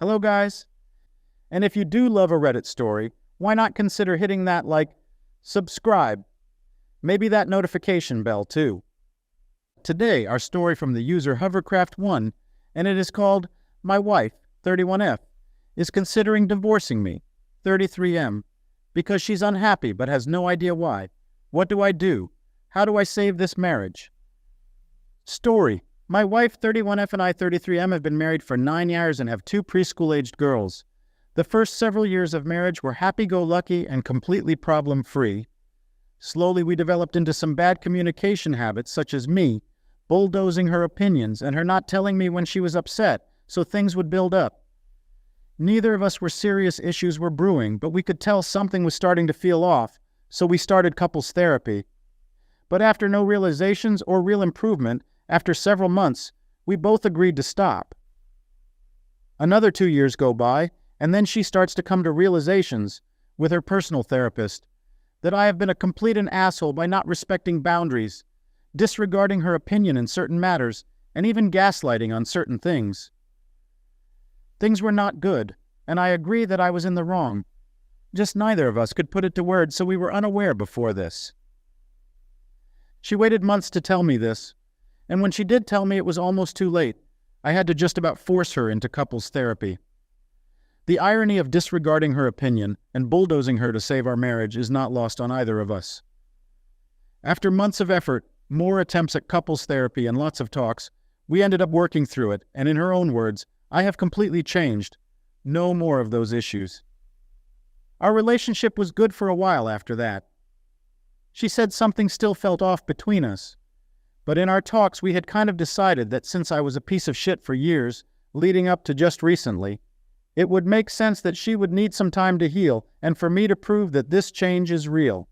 Hello, guys. And if you do love a Reddit story, why not consider hitting that subscribe, maybe that notification bell too. Today, our story from the user Hovercraft1, and it is called My Wife, 31F, is considering divorcing me, 33M, because she's unhappy but has no idea why. What do I do? How do I save this marriage? Story. My wife, 31F, and I, 33M, have been married for 9 years and have 2 preschool-aged girls. The first several years of marriage were happy-go-lucky and completely problem-free. Slowly, we developed into some bad communication habits, such as me bulldozing her opinions and her not telling me when she was upset, so things would build up. Neither of us were serious issues were brewing, but we could tell something was starting to feel off, so we started couples therapy. But after no realizations or real improvement, after several months, we both agreed to stop. Another 2 years go by, and then she starts to come to realizations, with her personal therapist, that I have been a complete asshole by not respecting boundaries, disregarding her opinion in certain matters, and even gaslighting on certain things. Things were not good, and I agree that I was in the wrong. Just neither of us could put it to words, so we were unaware before this. She waited months to tell me this, and when she did tell me, it was almost too late. I had to just about force her into couples therapy. The irony of disregarding her opinion and bulldozing her to save our marriage is not lost on either of us. After months of effort, more attempts at couples therapy, and lots of talks, we ended up working through it, and in her own words, I have completely changed. No more of those issues. Our relationship was good for a while after that. She said something still felt off between us, but in our talks we had kind of decided that since I was a piece of shit for years, leading up to just recently, it would make sense that she would need some time to heal and for me to prove that this change is real.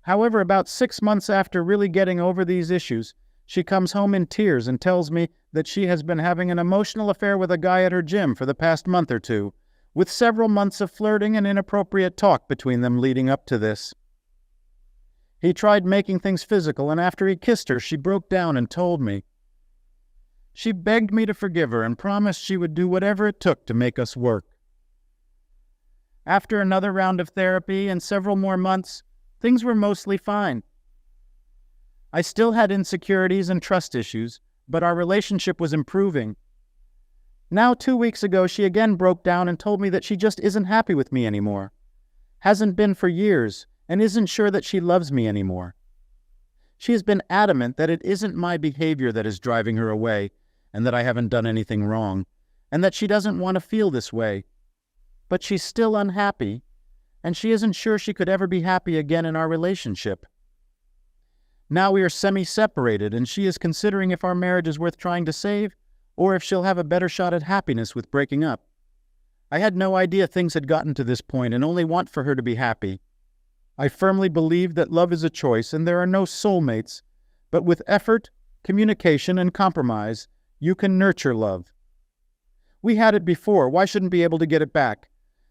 However, about 6 months after really getting over these issues, she comes home in tears and tells me that she has been having an emotional affair with a guy at her gym for the past month or two, with several months of flirting and inappropriate talk between them leading up to this. He tried making things physical, and after he kissed her, she broke down and told me. She begged me to forgive her and promised she would do whatever it took to make us work. After another round of therapy and several more months, things were mostly fine. I still had insecurities and trust issues, but our relationship was improving. Now, 2 weeks ago, she again broke down and told me that she just isn't happy with me anymore. Hasn't been for years, and isn't sure that she loves me anymore. She has been adamant that it isn't my behavior that is driving her away, and that I haven't done anything wrong, and that she doesn't want to feel this way. But she's still unhappy, and she isn't sure she could ever be happy again in our relationship. Now we are semi-separated, and she is considering if our marriage is worth trying to save, or if she'll have a better shot at happiness with breaking up. I had no idea things had gotten to this point and only want for her to be happy. I firmly believe that love is a choice and there are no soulmates, but with effort, communication, and compromise, you can nurture love. We had it before, why shouldn't be able to get it back?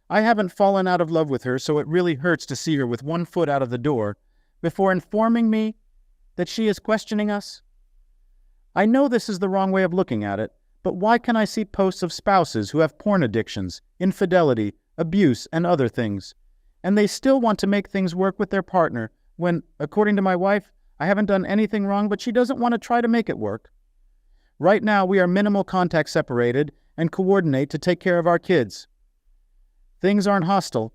I haven't fallen out of love with her, so it really hurts to see her with one foot out of the door before informing me that she is questioning us. I know this is the wrong way of looking at it, but why can I see posts of spouses who have porn addictions, infidelity, abuse, and other things, and they still want to make things work with their partner when, according to my wife, I haven't done anything wrong, but she doesn't want to try to make it work? Right now, we are minimal contact separated and coordinate to take care of our kids. Things aren't hostile.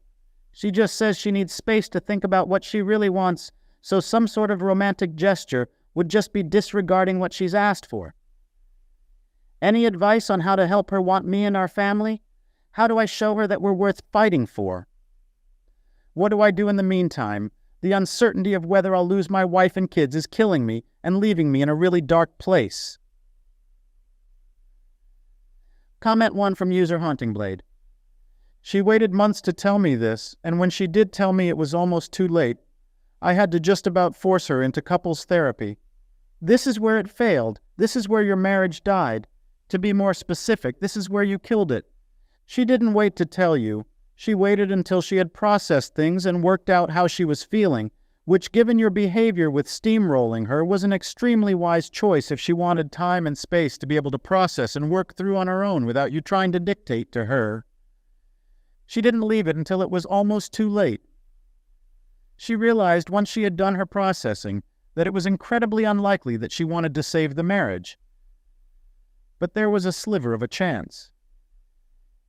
She just says she needs space to think about what she really wants, so some sort of romantic gesture would just be disregarding what she's asked for. Any advice on how to help her want me and our family? How do I show her that we're worth fighting for? What do I do in the meantime? The uncertainty of whether I'll lose my wife and kids is killing me and leaving me in a really dark place. Comment 1 from user HauntingBlade. She waited months to tell me this, and when she did tell me, it was almost too late. I had to just about force her into couples therapy. This is where it failed. This is where your marriage died. To be more specific, this is where you killed it. She didn't wait to tell you. She waited until she had processed things and worked out how she was feeling, which, given your behavior with steamrolling her, was an extremely wise choice if she wanted time and space to be able to process and work through on her own without you trying to dictate to her. She didn't leave it until it was almost too late. She realized once she had done her processing that it was incredibly unlikely that she wanted to save the marriage. But there was a sliver of a chance.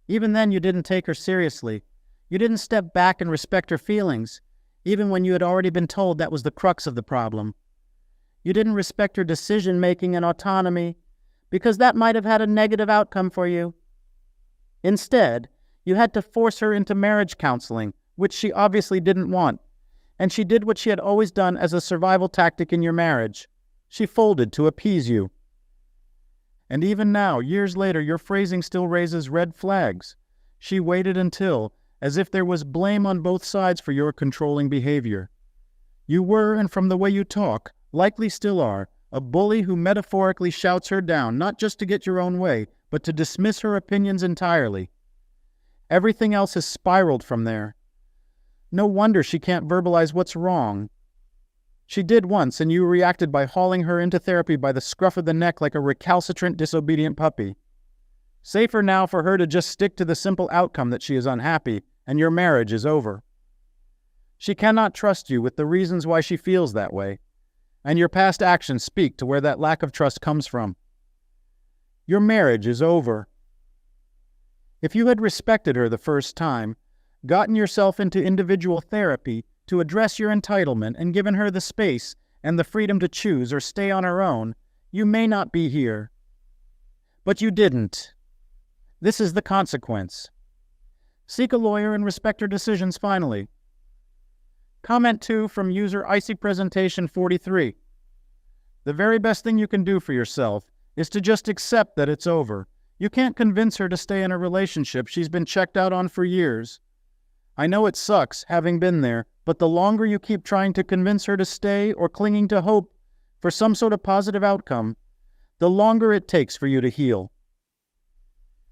Even then, you didn't take her seriously. You didn't step back and respect her feelings, even when you had already been told that was the crux of the problem. You didn't respect her decision-making and autonomy, because that might have had a negative outcome for you. Instead, you had to force her into marriage counseling, which she obviously didn't want, and she did what she had always done as a survival tactic in your marriage. She folded to appease you. And even now, years later, your phrasing still raises red flags. She waited until, as if there was blame on both sides for your controlling behavior. You were, and from the way you talk, likely still are, a bully who metaphorically shouts her down, not just to get your own way, but to dismiss her opinions entirely. Everything else has spiraled from there. No wonder she can't verbalize what's wrong. She did once, and you reacted by hauling her into therapy by the scruff of the neck like a recalcitrant, disobedient puppy. Safer now for her to just stick to the simple outcome that she is unhappy, and your marriage is over. She cannot trust you with the reasons why she feels that way, and your past actions speak to where that lack of trust comes from. Your marriage is over. If you had respected her the first time, gotten yourself into individual therapy to address your entitlement and given her the space and the freedom to choose or stay on her own, you may not be here. But you didn't. This is the consequence. Seek a lawyer and respect her decisions finally. Comment 2 from user Icy Presentation 43. The very best thing you can do for yourself is to just accept that it's over. You can't convince her to stay in a relationship she's been checked out on for years. I know it sucks, having been there, but the longer you keep trying to convince her to stay or clinging to hope for some sort of positive outcome, the longer it takes for you to heal.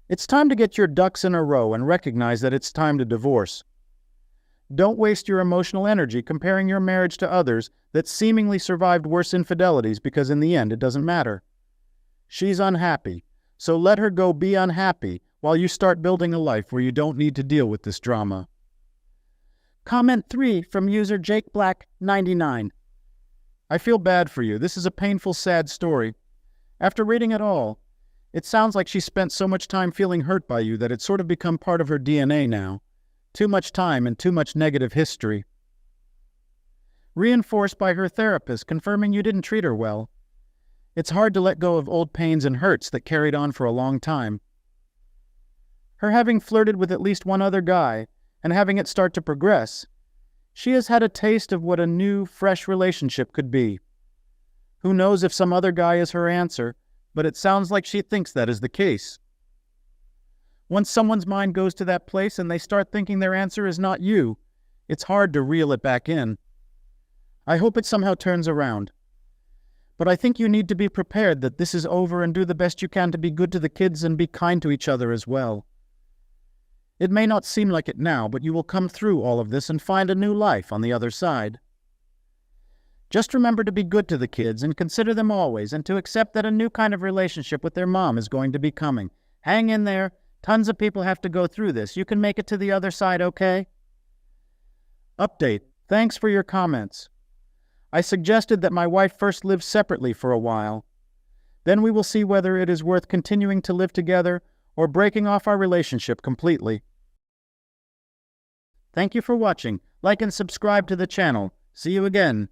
It's time to get your ducks in a row and recognize that it's time to divorce. Don't waste your emotional energy comparing your marriage to others that seemingly survived worse infidelities because in the end it doesn't matter. She's unhappy, so let her go be unhappy while you start building a life where you don't need to deal with this drama. Comment 3 from user JakeBlack99. I feel bad for you. This is a painful, sad story. After reading it all, it sounds like she spent so much time feeling hurt by you that it's sort of become part of her DNA now. Too much time and too much negative history. Reinforced by her therapist confirming you didn't treat her well. It's hard to let go of old pains and hurts that carried on for a long time. Her having flirted with at least one other guy, and having it start to progress, she has had a taste of what a new, fresh relationship could be. Who knows if some other guy is her answer, but it sounds like she thinks that is the case. Once someone's mind goes to that place and they start thinking their answer is not you, it's hard to reel it back in. I hope it somehow turns around. But I think you need to be prepared that this is over and do the best you can to be good to the kids and be kind to each other as well. It may not seem like it now, but you will come through all of this and find a new life on the other side. Just remember to be good to the kids and consider them always, and to accept that a new kind of relationship with their mom is going to be coming. Hang in there. Tons of people have to go through this. You can make it to the other side, okay? Update. Thanks for your comments. I suggested that my wife first live separately for a while. Then we will see whether it is worth continuing to live together or breaking off our relationship completely. Thank you for watching. Like and subscribe to the channel. See you again.